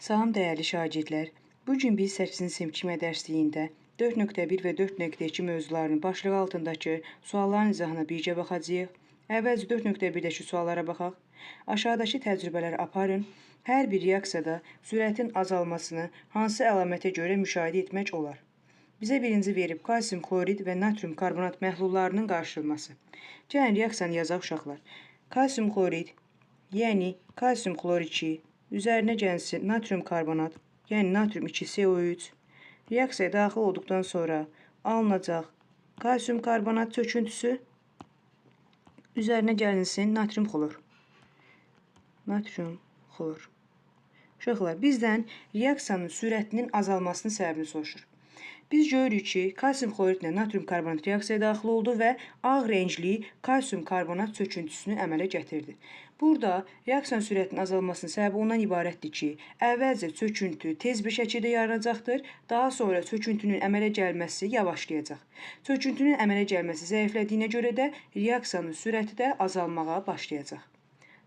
Salam dəyərli şagirdlər. Bu gün biz 8-ci sinif kimya dərsliyində 4.1 və 4.2 mövzularının başlığı altındakı sualların izahına birgə baxacağıq. Əvvəlcə 4.1-dəki suallara baxaq. Aşağıdakı təcrübələri aparın. Hər bir reaksiyada sürətin azalmasını hansı əlamətə görə müşahidə etmək olar? Bizə birinci verib kalsium klorid və natrium karbonat məhlullarının qarışdırılması. Gəlin reaksiyanı yazaq uşaqlar. Kalsium klorid, yəni kalsium klor 2 üzərinə gəlsin natrium karbonat, yəni natrium 2CO3 reaksiyaya daxil olduqdan sonra alınacaq kalsium karbonat çöküntüsü üzərinə gəlinsin natrium xlor. Natrium xlor. Uşaqlar, bizdən reaksiyanın sürətinin azalmasının səbəbini soruşur. Biz görürük ki, kalsium kloridlə natrium karbonat reaksiyaya daxil oldu və ağ rəngli kalsium karbonat çöküntüsünü əmələ gətirdi. Burada reaksiyanın sürətinin azalmasının səbəbi ondan ibarətdir ki, əvvəlcə çöküntü tez bir şəkildə yaranacaqdır, daha sonra çöküntünün əmələ gəlməsi yavaşlayacaq. Çöküntünün əmələ gəlməsi zəiflədiyinə görə də reaksiyanın sürəti də azalmağa başlayacaq.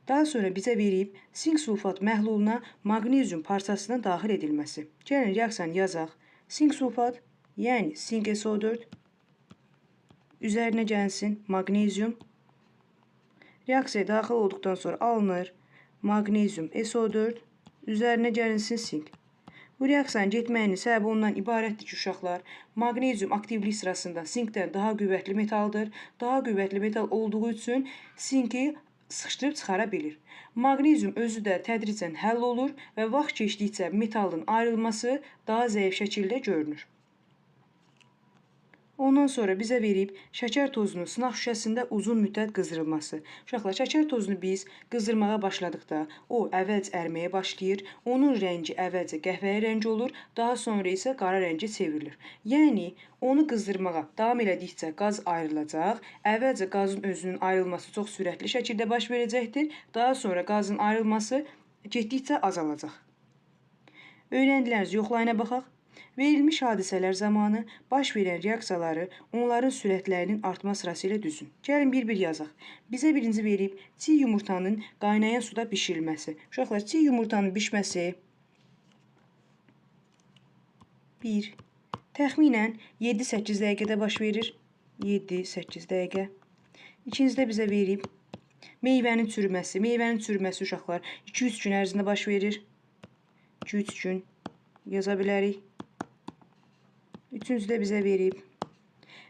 Daha sonra bizə verib sink sulfat məhluluna maqnezium parçasının daxil edilməsi. Gəlin reaksiyanı yazaq. Sink sulfat, yəni sink SO4 üzərinə gəlsin maqnezium. Reaksiyaya daxil olduqdan sonra alınır maqnezium SO4 üzərinə gəlinsin sink. Bu reaksiyanın getməyinin səbəbi ondan ibarətdir ki, uşaqlar, maqnezium aktivlik sırasında sinkdən daha qüvvətli metaldır. Daha qüvvətli metal olduğu üçün sinki sıxışdırıb çıxara bilir. Maqnezium özü də tədricən həll olur və vaxt keçdikcə metalın ayrılması daha zəif şəkildə görünür. Ondan sonra bizə verib şəkər tozunun sınaq şüşəsində uzun müddət qızdırılması. Uşaqlar, şəkər tozunu biz qızdırmağa başladıqda o əvvəlcə əriməyə başlayır, onun rəngi əvvəlcə qəhvəyi rəngi olur, daha sonra isə qara rəngə çevrilir. Yəni, onu qızdırmağa davam elədikcə qaz ayrılacaq, əvvəlcə qazın özünün ayrılması çox sürətli şəkildə baş verəcəkdir, daha sonra qazın ayrılması getdikcə azalacaq. Öyrəndiklərinizi yoxlayına baxaq. Verilmiş hadisələr zamanı baş verən reaksiyaları onların sürətlərinin artma sırası ilə düzün. Gəlin bir-bir yazaq. Bizə birinci verib çiğ yumurtanın qaynayan suda bişirilməsi. Uşaqlar, çiğ yumurtanın bişməsi 1. Təxminən 7-8 dəqiqədə baş verir. 7-8 dəqiqə. İkincidə bizə verib meyvənin çürüməsi. Meyvənin çürüməsi uşaqlar 2-3 gün ərzində baş verir. 2-3 gün yaza bilərik. Üçüncüdə bizə verib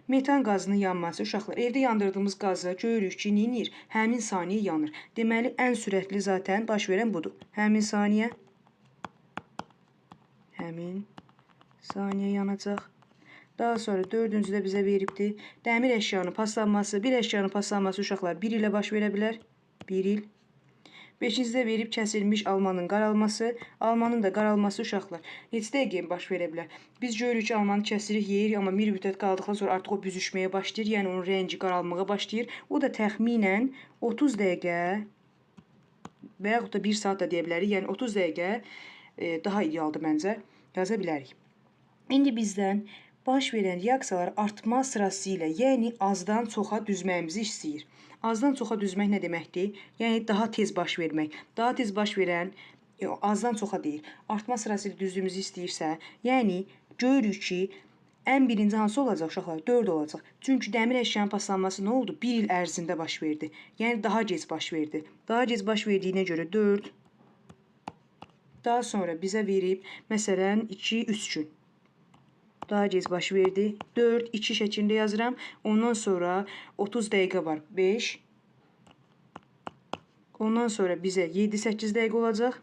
metan qazının yanması. Uşaqlar, evdə yandırdığımız qazı görürük ki, neyinir? Həmin saniyə yanır. Deməli, ən sürətli zaten baş verən budur. Həmin saniyə yanacaq. Daha sonra dördüncüdə bizə veribdir dəmir əşyanın paslanması. Bir əşyanın paslanması uşaqlar 1 ilə baş verə bilər. 1 il. Beşincidə verib kəsilmiş almanın qaralması. Almanın da qaralması uşaqlar neçə dəqiqəyə baş verə bilər? Biz görürük ki, almanı kəsirik, yeyirik, amma bir müddət qaldıqdan sonra artıq o büzüşməyə başlayır, yəni onun rəngi qaralmağa başlayır. O da təxminən 30 dəqiqə və yaxud da 1 saat da deyə bilərik. Yəni 30 dəqiqə daha idealdır məncə, yaza bilərik. İndi bizdən baş verən reaksiyalar artma sırası ilə, yəni azdan çoxa düzməyimizi istəyir. Azdan çoxa düzmək nə deməkdir? Yəni daha tez baş vermək. Daha tez baş verən azdan çoxa deyil. Artma sırası ilə düzdüyümüzü istəyirsə, yəni görürük ki, ən birinci hansı olacaq uşaqlar? 4 olacaq. Çünki dəmir əşyanın paslanması nə oldu? 1 il ərzində baş verdi. Yəni daha gec baş verdi. Daha gec baş verdiyinə görə 4. Daha sonra bizə verib, məsələn, 2-3 gün. Daha gec baş verdi. 4, 2 şəklində yazıram. Ondan sonra 30 dəqiqə var. 5. Ondan sonra bizə 7-8 dəqiqə olacaq.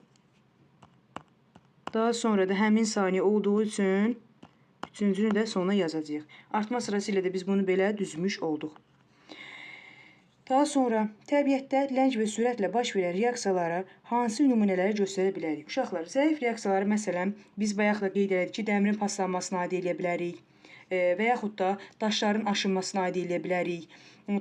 Daha sonra da həmin saniyə olduğu üçün üçüncünü də sona yazacağıq. Artma sırası ilə də biz bunu belə düzmüş olduq. Daha sonra təbiətdə lənc və sürətlə baş verən reaksiyalara hansı nümunələri göstərə bilərik? Uşaqlar, zəif reaksiyaları məsələn, biz bayaq da qeyd elədik ki, dəmirin paslanmasına aid eləyə bilərik və yaxud da daşların aşınmasına aid eləyə bilərik.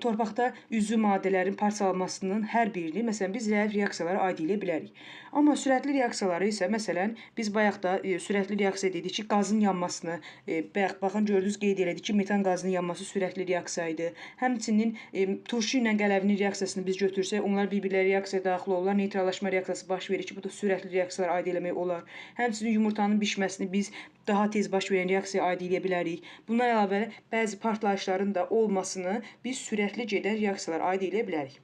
torpaqda üzvü maddələrin parçalanmasının hər birini, məsələn, biz zəif reaksiyalara aid edə bilərik. Amma sürətli reaksiyaları isə, məsələn, biz bayaq da sürətli reaksiya dedik ki, qazın yanmasını, baxın, gördünüz, qeyd elədik ki, metan qazının yanması sürətli reaksiya idi. Həmçinin turşu ilə qələvinin reaksiyasını biz götürsək, onlar bir-birləri reaksiyaya daxil olurlar, neytrallaşma reaksiyası baş verir ki, bu da sürətli reaksiyalara aid eləmək olar. Həmçinin yumurtanın bişməsini biz daha tez baş verən reaksiyaya aid edə bilərik. Bundan əlavə bəzi partlayışların da olmasını biz sürətli gedən reaksiyalara aid edə bilərik.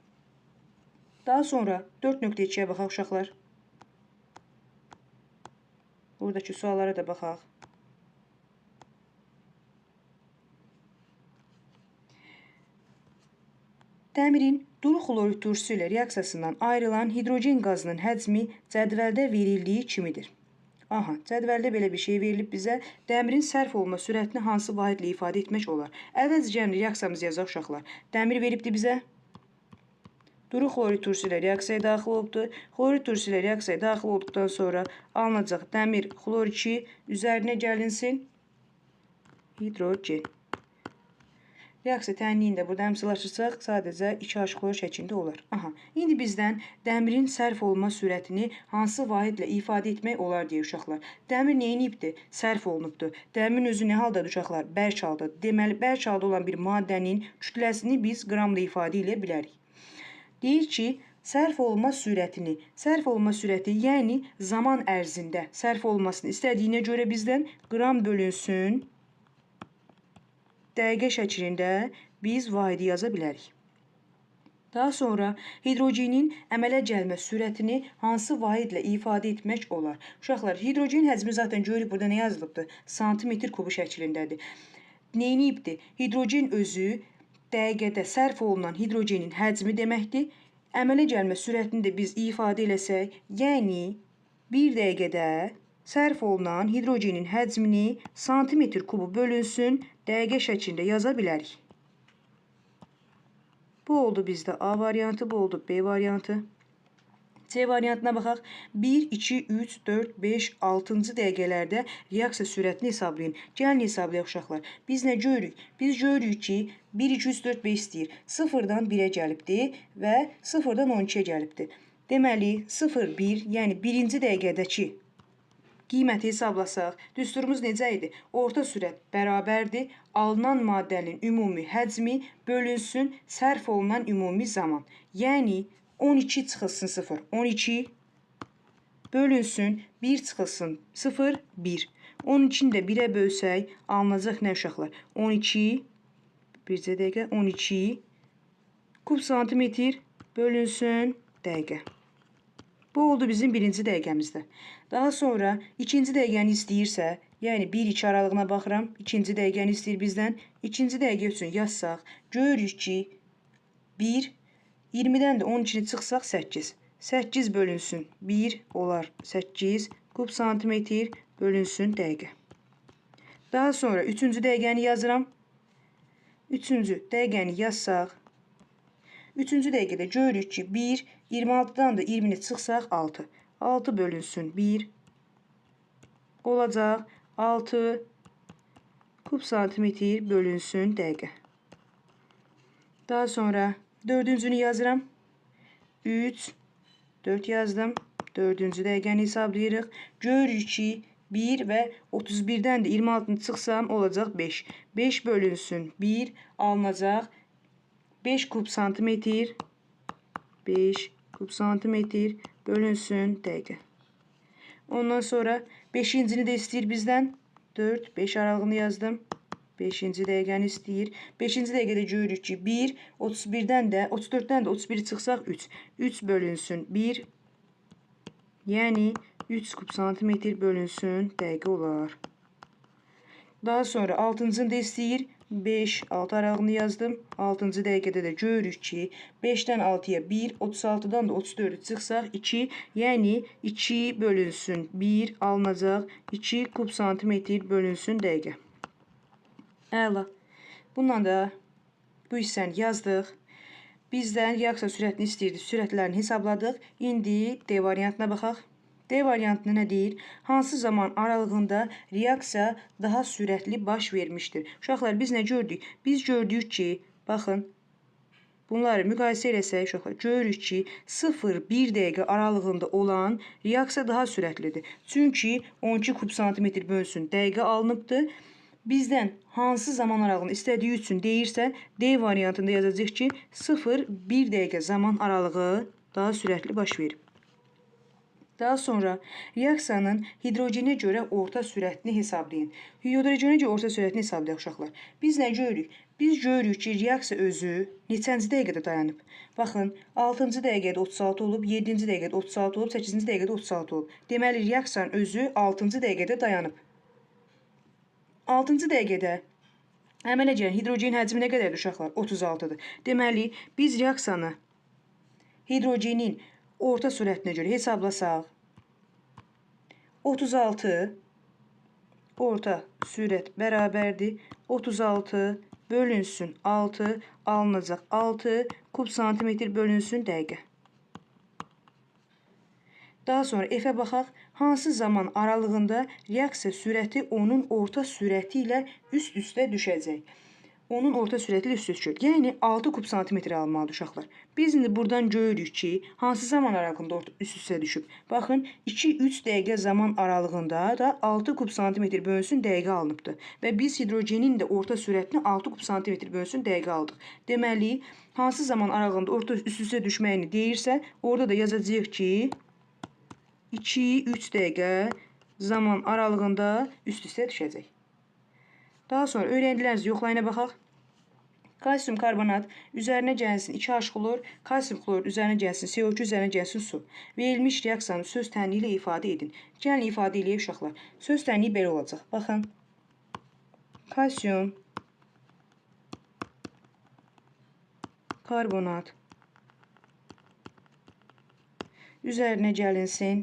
Daha sonra 4.2-yə baxaq uşaqlar. Buradakı suallara da baxaq. Dəmirin duru xlorid turşusu ilə reaksiyasından ayrılan hidrogen qazının həcmi cədvəldə verildiyi kimidir. Aha, cədvəldə belə bir şey verilib bizə. Dəmirin sərf olma sürətini hansı vahidlə ifadə etmək olar? Əvvəlcə reaksiyamızı yazaq uşaqlar. Dəmir veribdir bizə. Duru xlorid turşusu ilə reaksiyaya daxil olubdur. Xlorid turşusu ilə reaksiyaya daxil olduqdan sonra alınacaq dəmir xlor2 üzərinə gəlinsin hidrogen. Reaksiya tənliyini də burada əmsillaşırsaq, sadəcə 2H xlor şəklində olar. Aha, indi bizdən dəmirin sərf olma sürətini hansı vahidlə ifadə etmək olar deyə uşaqlar. Dəmir neyinibdir? Sərf olunubdur. Dəmirin özü nə haldadır uşaqlar? Bərk haldadır. Deməli, bərk halda olan bir maddənin kütləsini biz qramla ifadə edə bilərik. Deyir ki, sərf olma sürəti, yəni zaman ərzində sərf olmasını istədiyinə görə bizdən qram bölünsün dəqiqə şəklində biz vahidi yaza bilərik. Daha sonra hidrogenin əmələ gəlmə sürətini hansı vahidlə ifadə etmək olar? Uşaqlar, hidrogen həcmi zaten görürük, burada nə yazılıbdır? Santimetr kubu şəklindədir. Neyinibdir? Hidrogen özü dəqiqədə sərf olunan hidrogenin həcmi deməkdir. Əmələ gəlmə sürətini də biz ifadə eləsək, yəni 1 dəqiqədə sərf olunan hidrogenin həcmini santimetr kubu bölünsün dəqiqə şəklində yaza bilərik. Bu oldu bizdə A variantı, bu oldu B variantı. C variantına baxaq. 1, 2, 3, 4, 5, 6-cı dəqiqələrdə reaksiya sürətini hesablayın. Gəlin hesablayaq uşaqlar. Biz nə görürük? Biz görürük ki, 1, 2, 3, 4, 5 istəyir. 0-dan 1-ə gəlibdir və 0-dan 12-yə gəlibdir. Deməli, 0, 1, yəni 1-ci dəqiqədəki qiyməti hesablasaq, düsturumuz necə idi? Orta sürət bərabərdir, alınan maddənin ümumi həcmi bölünsün sərf olunan ümumi zaman. Yəni, 12 çıxılsın 0, 12 bölünsün 1 çıxılsın 0, 1. 12-ni də 1-ə bölsək, alınacaq nə uşaqlar? 12, bircə dəqiqə, 12 kub santimetr bölünsün dəqiqə. Bu oldu bizim birinci dəqiqəmizdə. Daha sonra ikinci dəqiqəni istəyirsə, yəni 1-2 aralığına baxıram, ikinci dəqiqəni istəyir bizdən. İkinci dəqiqə üçün yazsaq, görürük ki, 1, 20-dən də 12-ni çıxsaq 8. 8 bölünsün 1 olar 8 kub santimetr bölünsün dəqiqə. Daha sonra üçüncü dəqiqəni yazıram. Üçüncü dəqiqəni yazsaq, üçüncü dəqiqədə görürük ki, 1, 26-dan da 20-ni çıxsaq 6. 6 bölünsün 1 olacaq 6 kub santimetr bölünsün dəqiqə. Daha sonra dördüncünü yazıram. 3, 4 yazdım. Dördüncü dəqiqəni hesablayırıq. Görürük ki, 1 və 31-dən də 26-nı çıxsam olacaq 5. 5 bölünsün 1 alınacaq 5 kub santimetr 5 kub santimetr bölünsün dəqiqə. Ondan sonra 5-incini də istəyir bizdən. 4, 5 aralığını yazdım. 5-ci dəqiqəni istəyir. 5-ci dəqiqədə görürük ki, 1, 31-dən də, 34-dən də 31-i çıxsaq 3. 3 bölünsün 1, yəni 3 kub santimetr bölünsün dəqiqə olar. Daha sonra 6-cını da istəyir. 5, 6 aralığını yazdım. 6-cı dəqiqədə də görürük ki, 5-dən 6-ya 1, 36-dan da 34-ü çıxsaq 2, yəni 2 bölünsün 1 alınacaq 2 kub santimetr bölünsün dəqiqə. Əla. Bununla da bu hissəni yazdıq. Bizdən reaksiya sürətini istəyirdi. Sürətlərini hesabladıq. İndi D variantına baxaq. D variantında nə deyir? Hansı zaman aralığında reaksiya daha sürətli baş vermişdir? Uşaqlar, biz nə gördük? Biz gördük ki, baxın, Bunları müqayisə eləsək, uşaqlar, görürük ki, 0-1 dəqiqə aralığında olan reaksiya daha sürətlidir. Çünki 12 kub santimetr bölünsün dəqiqə alınıbdır. Bizdən hansı zaman aralığını istədiyi üçün deyirsə, D variantında yazacağıq ki, 0-1 dəqiqə zaman aralığı daha sürətli baş verib. Daha sonra reaksiyanın hidrogenə görə orta sürətini hesablayın. Hidrogenə görə orta sürətini hesablayaq uşaqlar. Biz nə görürük? Biz görürük ki, reaksiya özü neçənci dəqiqədə dayanıb? Baxın, 6-cı dəqiqədə 36 olub, 7-ci dəqiqədə 36 olub, 8-ci dəqiqədə 36 olub. Deməli, reaksiyanın özü 6-cı dəqiqədə dayanıb. 6-cı dəqiqədə əmələ gələn hidrogen həcmi nə qədərdir uşaqlar? 36-dır. Deməli, biz reaksiyanı hidrogenin orta sürətinə görə hesablasaq, 36 orta sürət bərabərdir. 36 bölünsün 6 alınacaq 6 kub santimetr bölünsün dəqiqə. Daha sonra F-ə baxaq. Hansı zaman aralığında reaksiya sürəti onun orta sürəti ilə üst-üstə düşəcək? Onun orta sürəti ilə üst-üstə düşür. Yəni 6 kub santimetr almalıdır uşaqlar. Biz indi buradan görürük ki, hansı zaman aralığında üst-üstə düşüb? Baxın, 2-3 dəqiqə zaman aralığında da 6 kub santimetr bölünsün dəqiqə alınıbdır. Və biz hidrogenin də orta sürətini 6 kub santimetr bölünsün dəqiqə aldıq. Deməli, hansı zaman aralığında üst-üstə düşməyini deyirsə, orada da yazacağıq ki, 2-3 dəqiqə zaman aralığında üst-üstə düşəcək. Daha sonra öyrəndiklərinizi yoxlayına baxaq. Kalsium karbonat üzərinə gəlsin 2H xlor, kalsium xlor üzərinə gəlsin CO2, üzərinə gəlsin su. Verilmiş reaksiyanı söz tənliyi ilə ifadə edin. Gəlin ifadə eləyək uşaqlar. Söz tənliyi belə olacaq. Baxın. Kalsium karbonat üzərinə gəlinsin.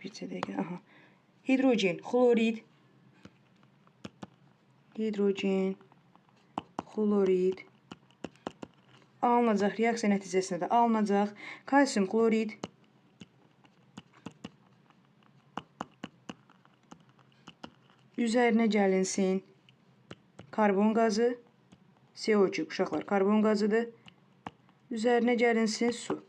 Bir dəqiqə. Aha. Hidrogen xlorid. Hidrogen xlorid alınacaq, reaksiya nəticəsində də alınacaq. Kalsium xlorid üzərinə gəlinsin karbon qazı, CO2 uşaqlar karbon qazıdır. Üzərinə gəlinsin su.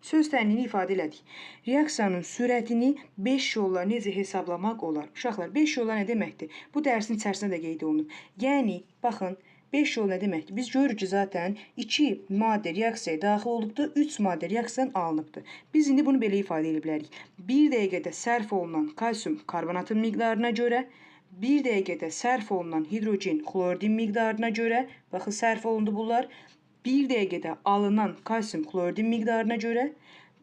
Söz tənliyini ifadə elədik. Reaksiyanın sürətini 5 yolla necə hesablamaq olar? Uşaqlar, 5 yolla nə deməkdir? Bu dərsin içərisində də qeyd olunub. Yəni, baxın, 5 yol nə deməkdir? Biz görürük ki, zaten 2 maddə reaksiyaya daxil olubdur, 3 maddə reaksiyadan alınıbdır. Biz indi bunu belə ifadə edə bilərik. 1 dəqiqədə sərf olunan kalsium karbonatın miqdarına görə, 1 dəqiqədə sərf olunan hidrogen xloridin miqdarına görə, baxın, sərf olundu bunlar. 1 dəqiqədə alınan kalsium xloridin miqdarına görə,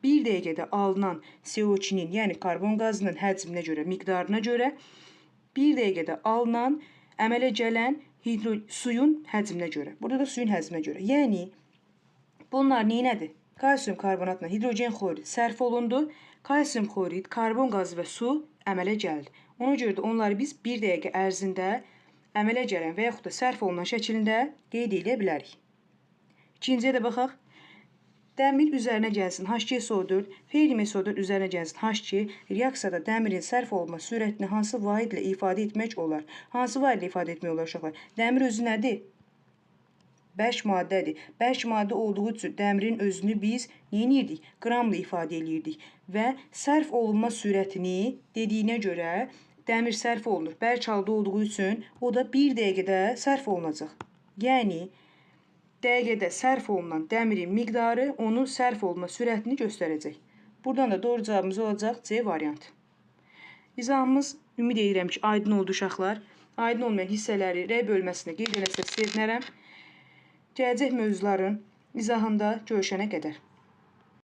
1 dəqiqədə alınan CO2-nin, yəni karbon qazının həcminə görə, miqdarına görə, 1 dəqiqədə alınan əmələ gələn suyun həcminə görə. Burada da suyun həcminə görə. Yəni, bunlar neynədir? Kalsium karbonatla hidrogen xlorid sərf olundu. Kalsium xlorid, karbon qazı və su əmələ gəldi. Ona görə də onları biz 1 dəqiqə ərzində əmələ gələn və yaxud da sərf olunan şəklində qeyd edə bilərik. İkinciyə də baxaq. Dəmir üzərinə gəlsin H2SO4, Ferium SO4 üzərinə gəlsin H2. Reaksiyada dəmirin sərf olunma sürətini hansı vahid ilə ifadə etmək olar? Hansı vahid ilə ifadə etmək olar uşaqlar? Dəmir özü nədir? 5 maddədir. 5 maddə olduğu üçün dəmirin özünü biz neyirdik? Qramla ifadə edirdik. Və sərf olunma sürətini dediyinə görə dəmir sərf olunur. 5 halda olduğu üçün o da 1 dəqiqədə sərf olunacaq. Yəni, dəqiqədə sərf olunan dəmirin miqdarı onun sərf olma sürətini göstərəcək. Buradan da doğru cavabımız olacaq C variantı. İzahımız ümid edirəm ki, aydın oldu uşaqlar. Aydın olmayan hissələri R bölməsində qeyd eləsək sevinərəm. Gələcək mövzuların izahında görüşənə qədər.